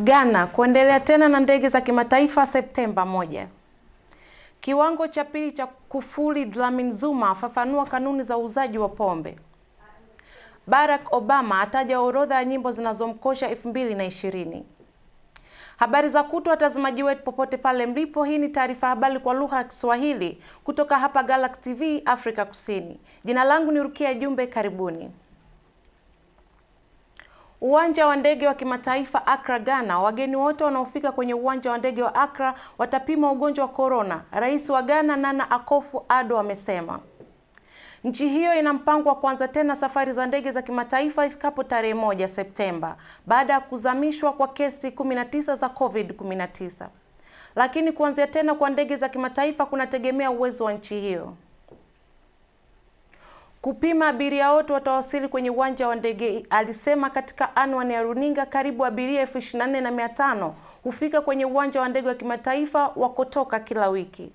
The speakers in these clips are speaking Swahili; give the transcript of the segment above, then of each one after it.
Ghana kuendelea tena na ndege za kimataifa Septemba 1. Kiwango cha pili cha kufuli Dlamini Zuma afafanua kanuni za uuzaji wa pombe. Barack Obama ataja orodha ya nyimbo zinazomkosha 2020. Habari za kutwa watazamaji wetu popote pale mlipo, hii ni taarifa habari kwa lugha ya Kiswahili kutoka hapa Galaxy TV Afrika Kusini. Jina langu ni Rukia Jumbe, karibuni. Uwanja wa ndege wa kimataifa Accra, Ghana. Wageni wote wanaofika kwenye uwanja wa ndege wa Accra watapima ugonjwa wa corona. Rais wa Ghana Nana Akufo-Addo amesema. Nchi hiyo ina mpango wa kuanza tena safari za ndege za kimataifa ifikapo tarehe 1 Septemba baada ya kuzamishwa kwa kesi 19 za COVID-19. Lakini kuanzia tena kwa ndege za kimataifa kunategemea uwezo wa nchi hiyo. Kupima abiria wote watawasili kwenye uwanja wa ndege, alisema katika anwani ya runinga. Karibu abiria 24,500 hufika kwenye uwanja wa ndege wa kimataifa wakotoka kila wiki.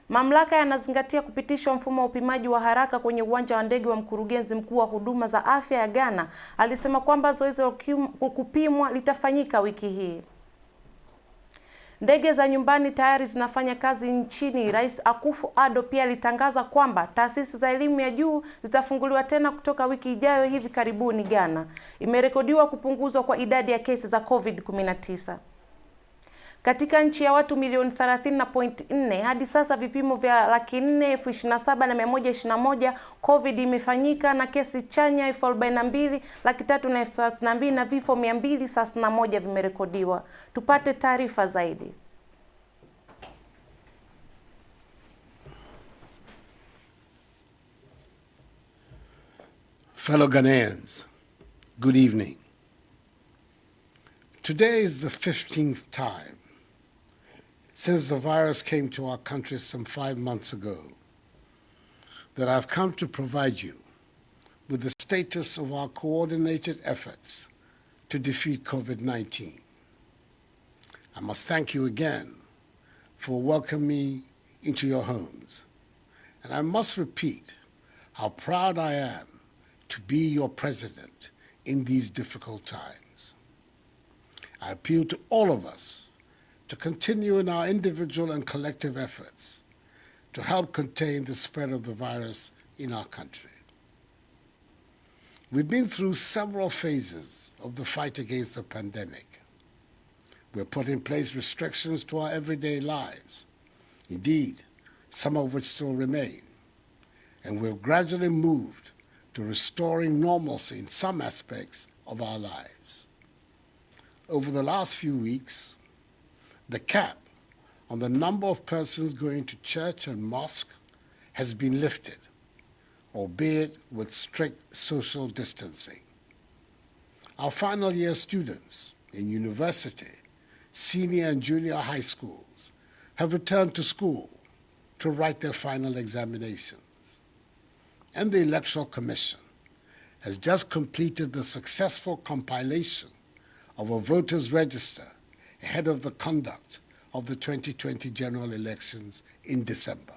Mamlaka yanazingatia kupitishwa mfumo wa upimaji wa haraka kwenye uwanja wa ndege wa mkurugenzi mkuu wa huduma za afya ya Ghana alisema kwamba zoezi la kupimwa litafanyika wiki hii. Ndege za nyumbani tayari zinafanya kazi nchini. Rais Akufo-Addo pia alitangaza kwamba taasisi za elimu ya juu zitafunguliwa tena kutoka wiki ijayo. Hivi karibuni Ghana imerekodiwa kupunguzwa kwa idadi ya kesi za COVID-19. Katika nchi ya watu milioni 30.4 hadi sasa vipimo vya 427,121 COVID imefanyika na kesi chanya 42,332 na vifo 231 vimerekodiwa. Tupate taarifa zaidi. Fellow Ghanaians, good evening. Today is the 15th time since the virus came to our country some 5 months ago that I've come to provide you with the status of our coordinated efforts to defeat COVID-19. I must thank you again for welcoming me into your homes. And I must repeat how proud I am to be your president in these difficult times. I appeal to all of us to continue in our individual and collective efforts to help contain the spread of the virus in our country. We've been through several phases of the fight against the pandemic. We've put in place restrictions to our everyday lives, indeed, some of which still remain, and we've gradually moved to restoring normalcy in some aspects of our lives. Over the last few weeks, the cap on the number of persons going to church and mosque has been lifted, albeit with strict social distancing. Our final year students in university, senior and junior high schools have returned to school to write their final examinations. And the Electoral Commission has just completed the successful compilation of a voters' register ahead of the conduct of the 2020 general elections in December.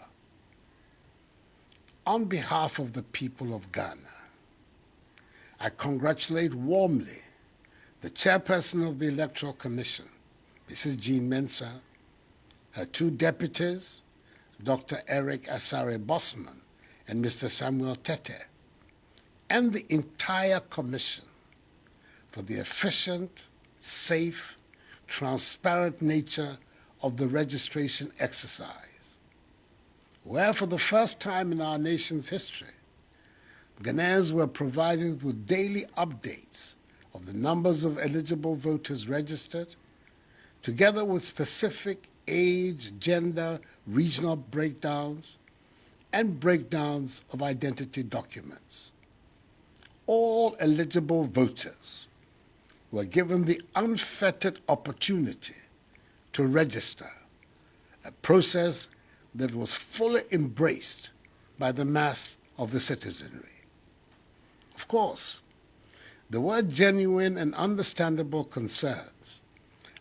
On behalf of the people of Ghana, I congratulate warmly the chairperson of the Electoral Commission, Mrs. Jean Mensah, her 2 deputies, Dr. Eric Asare Bosman and Mr. Samuel Tete, and the entire commission for the efficient, safe, transparent nature of the registration exercise, where for the first time in our nation's history, Ghanaians were provided with daily updates of the numbers of eligible voters registered, together with specific age, gender, regional breakdowns, and breakdowns of identity documents. All eligible voters were given the unfettered opportunity to register, a process that was fully embraced by the mass of the citizenry. Of course, there were genuine and understandable concerns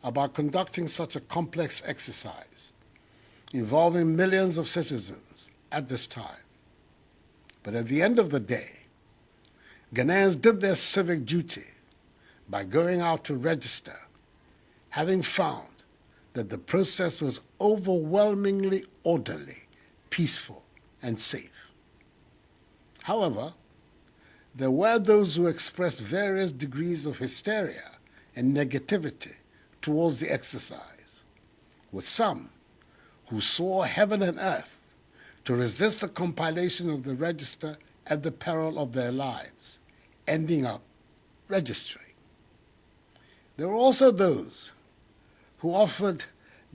about conducting such a complex exercise involving millions of citizens at this time. But at the end of the day, Ghanaians did their civic duty by going out to register having found that the process was overwhelmingly orderly, peaceful, and safe. However, there were those who expressed various degrees of hysteria and negativity towards the exercise, with some who saw heaven and earth to resist the compilation of the register at the peril of their lives, ending up registering. There were also those who offered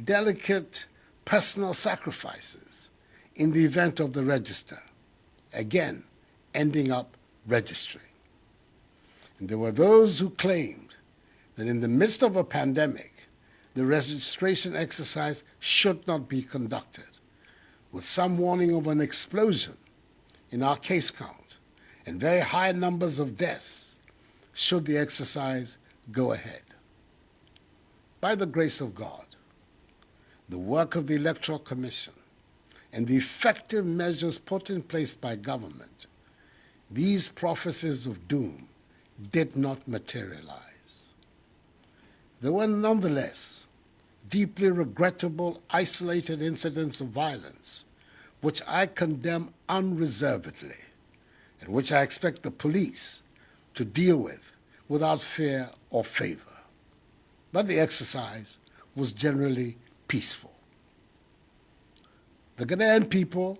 delicate personal sacrifices in the event of the register, again ending up registering. And there were those who claimed that in the midst of a pandemic, the registration exercise should not be conducted, with some warning of an explosion in our case count and very high numbers of deaths should the exercise go ahead. By the grace of God, the work of the Electoral Commission, and the effective measures put in place by government, these prophecies of doom did not materialize. There were nonetheless deeply regrettable, isolated incidents of violence, which I condemn unreservedly, and which I expect the police to deal with without fear or favor. But the exercise was generally peaceful. The Ghanaian people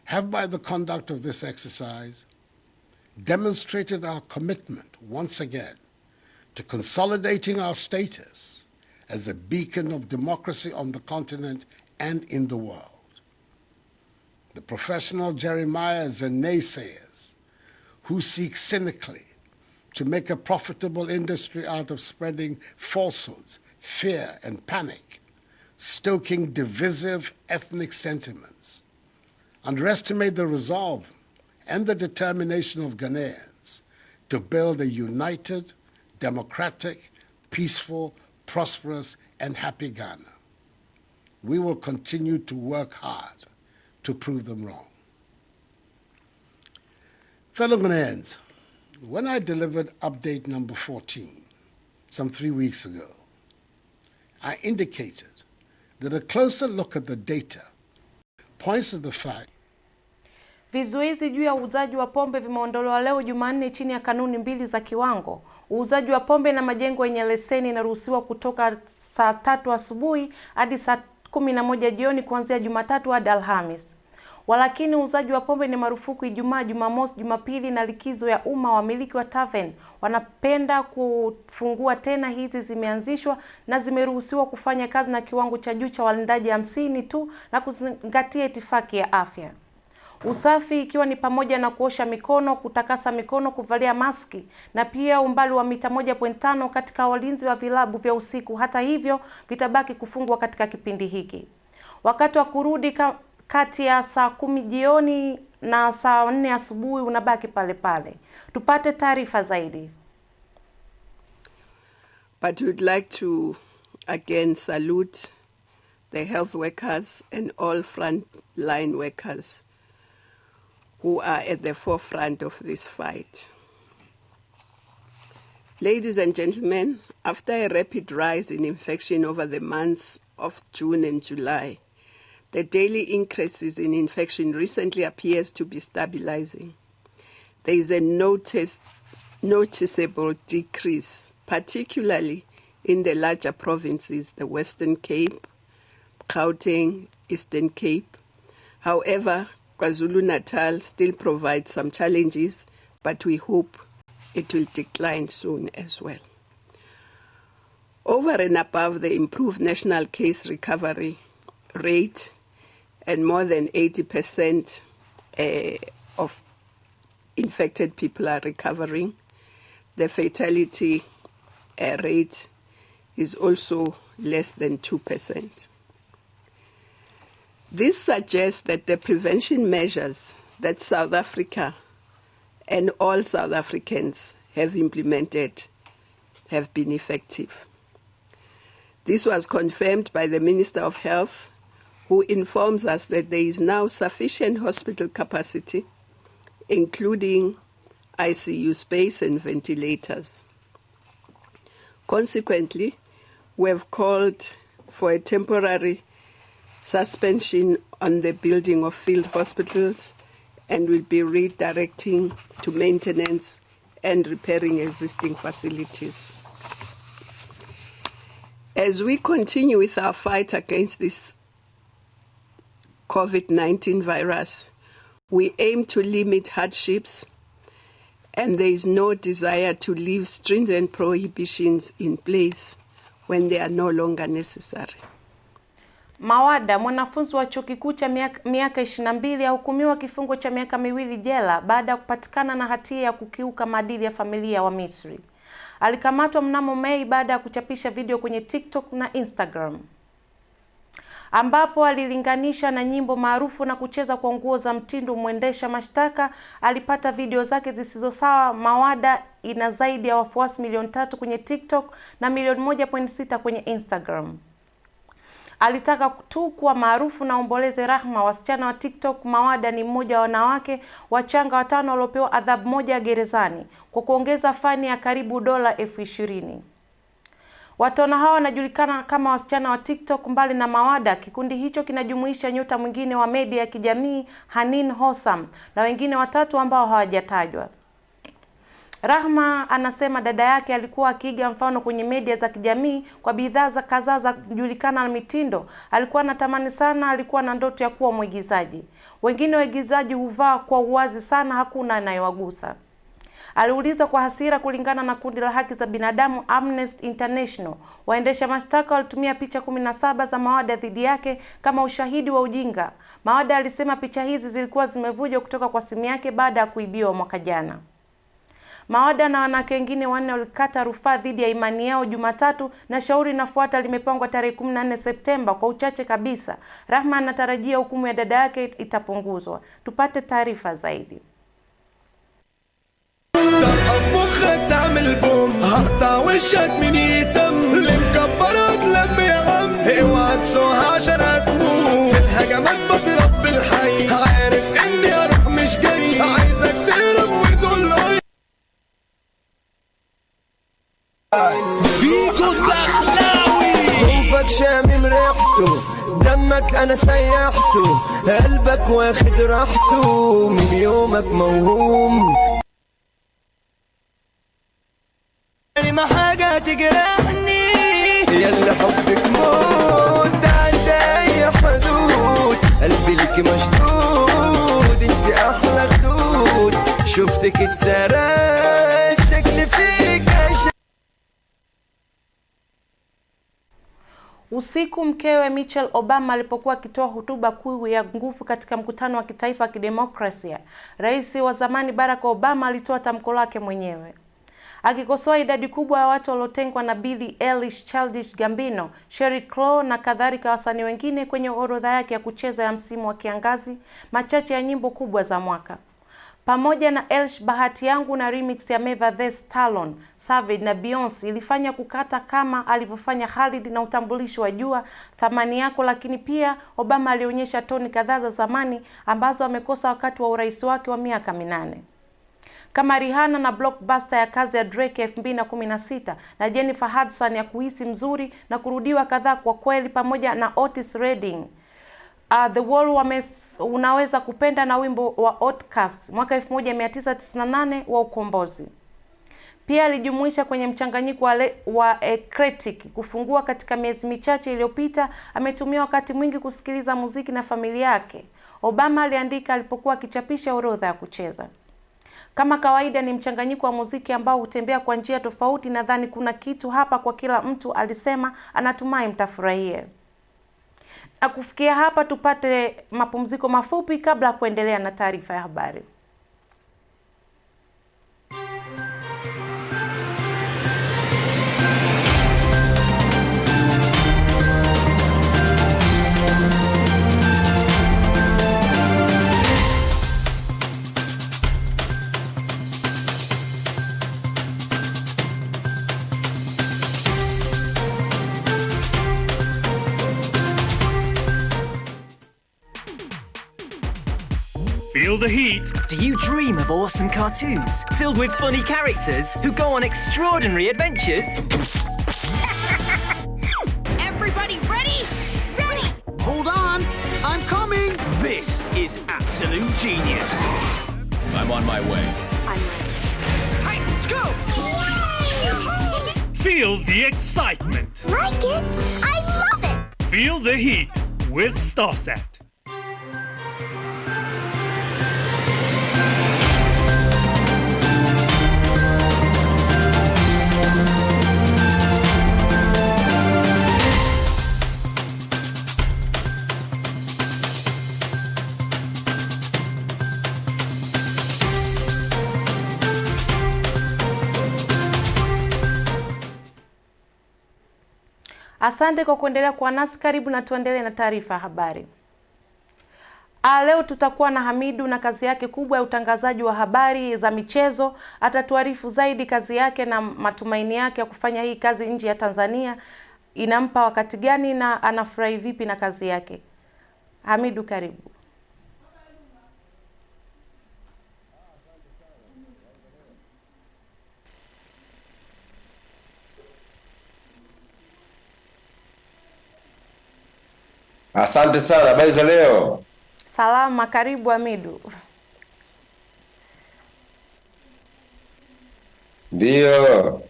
have, by the conduct of this exercise, demonstrated our commitment once again to consolidating our status as a beacon of democracy on the continent and in the world. The professional Jeremiahs and naysayers who seek cynically to make a profitable industry out of spreading falsehoods, fear, and panic, stoking divisive ethnic sentiments, underestimate the resolve and the determination of Ghanaians to build a united, democratic, peaceful, prosperous, and happy Ghana. We will continue to work hard to prove them wrong. Fellow Ghanaians, when I delivered update number 14 some 3 weeks ago, I indicated that a closer look at the data points to the fact vizuizi juu ya uuzaji wa pombe vimeondolewa leo Jumanne chini ya kanuni mbili za kiwango. Uuzaji wa pombe na majengo yenye leseni inaruhusiwa kutoka saa 3 asubuhi hadi saa 11 jioni kuanzia Jumatatu hadi Alhamis. Walakini uuzaji wa pombe ni marufuku Ijumaa, Jumamosi, Jumapili na likizo ya umma. Wamiliki wa tavern wanapenda kufungua tena hizi zimeanzishwa na zimeruhusiwa kufanya kazi na kiwango cha juu cha walindaji 50 tu na kuzingatia itifaki ya afya. Usafi ikiwa ni pamoja na kuosha mikono, kutakasa mikono, kuvalia maski na pia umbali wa mita 1.5 katika walinzi wa vilabu vya usiku. Hata hivyo vitabaki kufungwa katika kipindi hiki. Wakati wa kurudi kati ya saa 10 jioni na saa 4 asubuhi unabaki pale pale. Tupate taarifa zaidi. But we'd like to again salute the health workers and all frontline workers who are at the forefront of this fight. Ladies and gentlemen, after a rapid rise in infection over the months of June and July, the daily increases in infection recently appears to be stabilizing. There is a noticeable decrease, particularly in the larger provinces, the Western Cape, Gauteng, Eastern Cape. However, KwaZulu-Natal still provides some challenges, but we hope it will decline soon as well. Over and above the improved national case recovery rate, and more than 80% of infected people are recovering, the fatality rate is also less than 2%. This suggests that the prevention measures that South Africa and all South Africans have implemented have been effective. This was confirmed by the Minister of Health, who informs us that there is now sufficient hospital capacity, including ICU space and ventilators. Consequently, we have called for a temporary suspension on the building of field hospitals and will be redirecting to maintenance and repairing existing facilities. As we continue with our fight against this COVID-19 virus, we aim to limit hardships, and there is no desire to leave stringent prohibitions in place when they are no longer necessary. Mawada, mwanafunzi wa chuo kikuu cha miaka 22, ahukumiwa kifungo cha miaka 2 jela baada ya kupatikana na hatia ya kukiuka maadili ya familia wa Misri. Alikamatwa mnamo Mei baada ya kuchapisha video kwenye TikTok na Instagram, ambapo alilinganisha na nyimbo maarufu na kucheza kwa nguo za mtindo. Mwendesha mashtaka alipata video zake zisizo sawa. Mawada ina zaidi ya wafuasi milioni 3 kwenye TikTok na milioni 1.6 kwenye Instagram. Alitaka tu kuwa maarufu na omboleze rahma wasichana wa TikTok. Mawada ni mmoja wa wanawake wachanga 5 waliopewa adhabu moja gerezani kwa kuongeza fani ya karibu $20,000. Watoto hawa wanajulikana kama wasichana wa TikTok. Mbali na Mawada, kikundi hicho kinajumuisha nyota mwingine wa media ya kijamii Hanin Hossam na wengine 3 ambao hawajatajwa. Rahma anasema dada yake alikuwa akiiga mfano kwenye media za kijamii kwa bidhaa za kadhaa za kujulikana na mitindo. Alikuwa anatamani sana, alikuwa na ndoto ya kuwa mwigizaji. Wengine waigizaji huvaa kwa uwazi sana, hakuna anayewagusa. Aliuliza kwa hasira. Kulingana na kundi la haki za binadamu Amnesty International, waendesha mashtaka walitumia picha 17 za Mawada dhidi yake kama ushahidi wa ujinga. Mawada alisema picha hizi zilikuwa zimevujwa kutoka kwa simu yake baada ya kuibiwa mwaka jana. Mawada na wanawake wengine 4 walikata rufaa dhidi ya imani yao Jumatatu, na shauri linafuata limepangwa tarehe 14 Septemba kwa uchache kabisa. Rahma anatarajia hukumu ya dada yake itapunguzwa. Tupate taarifa zaidi. فيكو الدخلاوي خوفك شامم ريحته دمك انا سيحته قلبك واخد راحته من يومك موهوم ما حاجة تجرحني يلا حبك موت ده اي حدود قلبي لك مشدود انت احلى خدود شفتك اتسرقت شكلي فيك. Usiku mkewe Michelle Obama alipokuwa akitoa hotuba kuu ya nguvu katika mkutano wa kitaifa wa kidemokrasia, Rais wa zamani Barack Obama alitoa tamko lake mwenyewe, akikosoa idadi kubwa ya watu waliotengwa na Billie Eilish, Childish Gambino, Sheryl Crow na kadhalika wasanii wengine kwenye orodha yake ya kucheza ya msimu wa kiangazi, machache ya nyimbo kubwa za mwaka. Pamoja na Eilish, Bahati Yangu na remix ya Megan Thee Stallion, Savage na Beyonce ilifanya kukata kama alivyofanya Khalid na utambulisho wa Jua Thamani Yako. Lakini pia Obama alionyesha toni kadhaa za zamani ambazo amekosa wakati wa urais wake wa miaka 8, kama Rihanna na blockbuster ya kazi ya Drake 2016 na Jennifer Hudson ya Kuhisi Mzuri na kurudiwa kadhaa kwa kweli, pamoja na Otis Redding The Wall Unaweza Kupenda na wimbo wa Outcast mwaka 1998 wa ukombozi. Pia alijumuisha kwenye mchanganyiko wa eclectic kufungua katika miezi michache iliyopita. Ametumia wakati mwingi kusikiliza muziki na familia yake, Obama aliandika alipokuwa akichapisha orodha ya kucheza. Kama kawaida ni mchanganyiko wa muziki ambao hutembea kwa njia tofauti. Nadhani kuna kitu hapa kwa kila mtu, alisema. Anatumai mtafurahia. Na kufikia hapa tupate mapumziko mafupi kabla ya kuendelea na taarifa ya habari. Feel the heat. Do you dream of awesome cartoons filled with funny characters who go on extraordinary adventures? genius. I'm on my way. I'm ready. Titans, go! Feel the excitement. Like it? I love it! Feel the heat with StarSat. Asante kwa kuendelea kuwa nasi. Karibu na tuendelee na taarifa ya habari. Leo tutakuwa na Hamidu na kazi yake kubwa ya utangazaji wa habari za michezo. Atatuarifu zaidi kazi yake na matumaini yake ya kufanya hii kazi nje ya Tanzania. Inampa wakati gani na anafurahi vipi na kazi yake. Hamidu, karibu. Asante sana, habari za leo? Salama, karibu Hamidu. Ndio.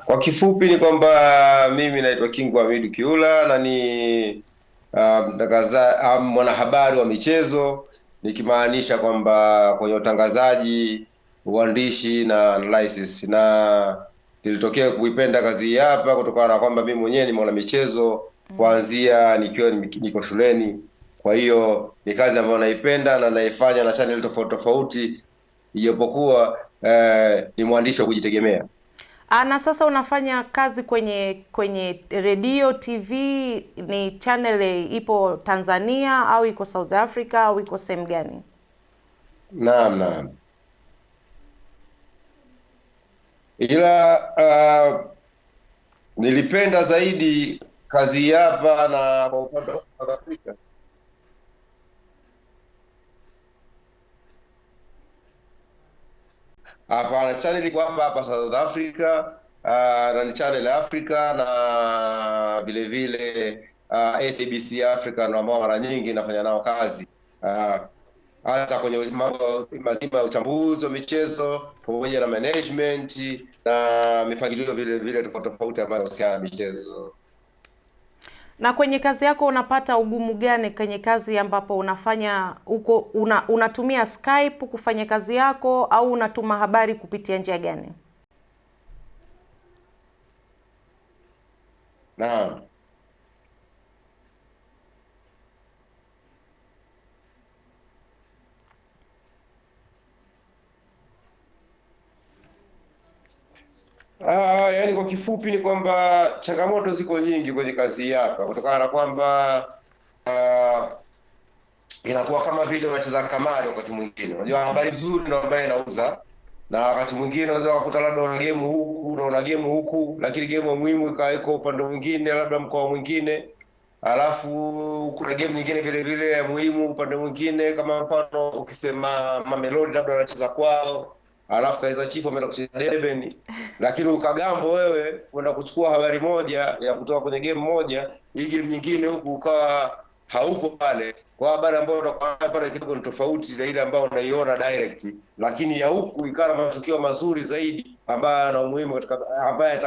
Kwa kifupi ni kwamba mimi naitwa Kingu Hamidu Kiula na ni mwanahabari wa michezo, nikimaanisha kwamba kwenye utangazaji, uandishi na analysis, na nilitokea kuipenda kazi hii hapa kutokana na kwamba mimi mwenyewe ni mwana michezo kuanzia nikiwa niko shuleni. Kwa hiyo ni kazi ambayo naipenda na naifanya na channel tofauti tofauti, ijapokuwa ni mwandishi wa kujitegemea. Na sasa unafanya kazi kwenye radio, TV, ni channel ipo Tanzania au iko South Africa au iko sehemu gani? Naam. Ila nilipenda zaidi kazi hapa na kwa upande wa South Africa. Hapa channel iko hapa South Africa, na ni channel Africa na vile vile SABC Africa na ambao mara nyingi nafanya nao kazi. Hata kwenye mambo mazima ya uchambuzi wa michezo pamoja na management na mipangilio vile vile tofauti ambayo husiana na michezo. Na kwenye kazi yako unapata ugumu gani kwenye kazi ambapo unafanya huko? Unatumia Skype kufanya kazi yako au unatuma habari kupitia njia gani? Naam. Yaani kwa kifupi ni kwamba changamoto ziko nyingi kwenye kazi hapa kutokana na kwamba inakuwa kama vile unacheza kamari wakati mwingine. Unajua habari nzuri ndio ambayo inauza, na wakati mwingine unaweza kukuta labda una game huku lakini game muhimu ikaiko upande mwingine, labda mkoa mwingine, alafu kuna game nyingine vile vile ya muhimu upande mwingine, kama mfano ukisema Mamelodi labda wanacheza kwao, alafu Kaizer Chiefs wameenda kucheza Durban, lakini ukagambo wewe kwenda kuchukua habari moja ya kutoka kwenye game moja, hii game nyingine huku ukawa haupo pale, kwa habari ambayo utakuwa pale kidogo ni tofauti na ile ambayo unaiona direct, lakini ya huku ikawa matukio mazuri zaidi ambayo yana umuhimu katika ambayo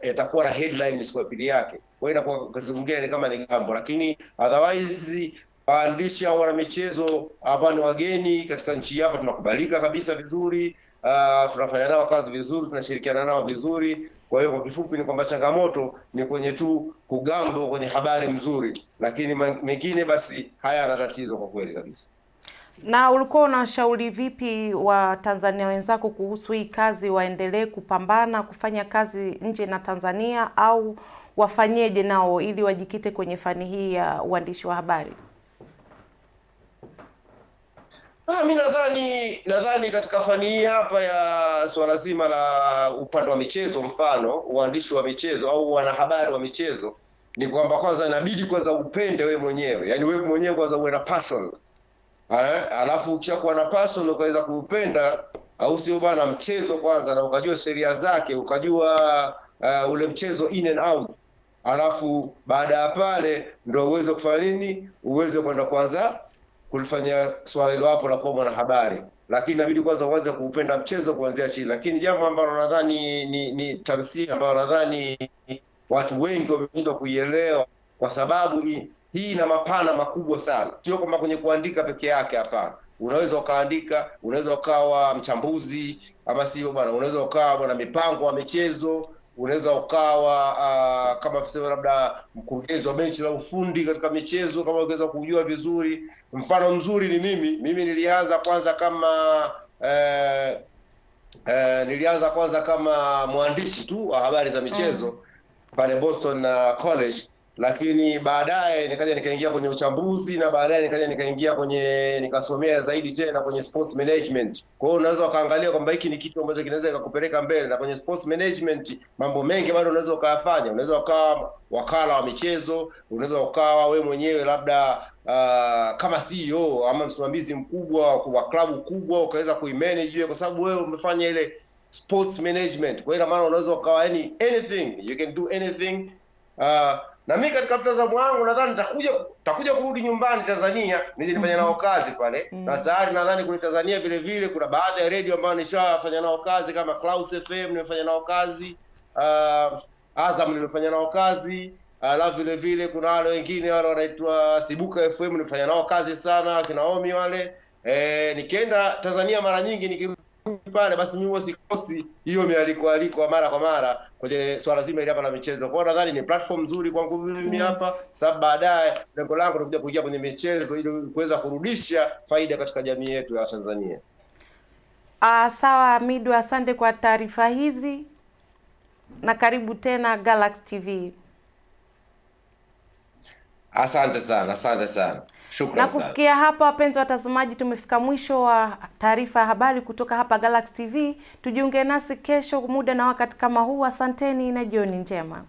yatakuwa na headlines kwa pili yake. Kwa hiyo inakuwa kazi nyingine kama ni gambo, lakini otherwise waandishi au wana michezo hapa ni wageni katika nchi hapa, tunakubalika kabisa vizuri. Tunafanya nao kazi vizuri, tunashirikiana nao vizuri. Kwa hiyo kwa kifupi ni kwamba changamoto ni kwenye tu kugambo kwenye habari mzuri, lakini mengine basi haya tatizo kwa kweli kabisa. Na ulikuwa unashauri vipi wa Tanzania wenzako kuhusu hii kazi? Waendelee kupambana kufanya kazi nje na Tanzania au wafanyeje nao ili wajikite kwenye fani hii ya uandishi wa habari? Mimi nadhani katika fani hii hapa ya swala zima la upande wa michezo, mfano uandishi wa michezo au wanahabari wa michezo, ni kwamba kwanza inabidi kwanza upende wewe mwenyewe. Yaani wewe mwenyewe kwanza uwe na passion. Alafu ukishakuwa na passion ukaweza kuupenda, au sio bana, mchezo kwanza, na ukajua sheria zake, ukajua ule mchezo in and out. Alafu baada ya pale ndio uweze kufanya nini? Uweze kwenda kwanza kulifanya swala hilo hapo la kuwa mwanahabari, lakini inabidi kwanza uanze kuupenda mchezo kuanzia chini. Lakini jambo ambalo nadhani ni tafsiri ambayo nadhani watu wengi wameshindwa kuielewa, kwa sababu hii ina mapana makubwa sana. Sio kwamba kwenye kuandika peke yake, hapana. Unaweza ukaandika, unaweza ukawa mchambuzi, ama sio bwana, unaweza ukawa bwana mipango wa michezo, unaweza ukawa kama tuseme labda mkurugenzi wa benchi la ufundi katika michezo, kama ungeweza kujua vizuri. Mfano mzuri ni mimi nilianza kwanza kama mwandishi tu wa habari za michezo pale Boston College, lakini baadaye nikaingia kwenye uchambuzi, na baadaye nikaingia kwenye nikasomea zaidi tena kwenye sports management. Kwa hiyo unaweza ukaangalia kwamba hiki ni kitu ambacho kinaweza kukupeleka mbele, na kwenye sports management mambo mengi bado unaweza ukayafanya. Unaweza ukawa wakala wa michezo, unaweza ukawa wewe mwenyewe labda kama CEO ama msimamizi mkubwa wa klabu kubwa, ukaweza kuimanage kwa sababu wewe umefanya ile sports management. Kwa hiyo maana unaweza ukawa anything, you can do anything. Na mimi katika mtazamo wangu nadhani nitakuja kurudi nyumbani Tanzania nije nifanye nao kazi pale. Na tayari nadhani kule Tanzania vile vile kuna baadhi ya radio ambayo nishafanya nao kazi kama Clouds FM nimefanya nao kazi, Azam nimefanya nao kazi, alafu vile vile kuna wale wengine wale wanaitwa Sibuka FM nimefanya nao kazi sana, kina Omi wale. Nikienda Tanzania mara nyingi nikirudi pale basi mimi wasikosi hiyo mialiko mara kwa mara kwenye swala zima ile hapa la michezo. Kwa hiyo nadhani ni platform nzuri kwangu mimi hapa, sababu baadaye lengo langu ni kuja kwenye michezo ili kuweza kurudisha faida katika jamii yetu ya Tanzania. Sawa Midu, asante kwa taarifa hizi na karibu tena Galaxy TV. Asante sana. Shukrani sana. Na kufikia hapa wapenzi watazamaji, tumefika mwisho wa taarifa ya habari kutoka hapa Galaxy TV. Tujiunge nasi kesho muda na wakati kama huu. Asanteni na jioni njema.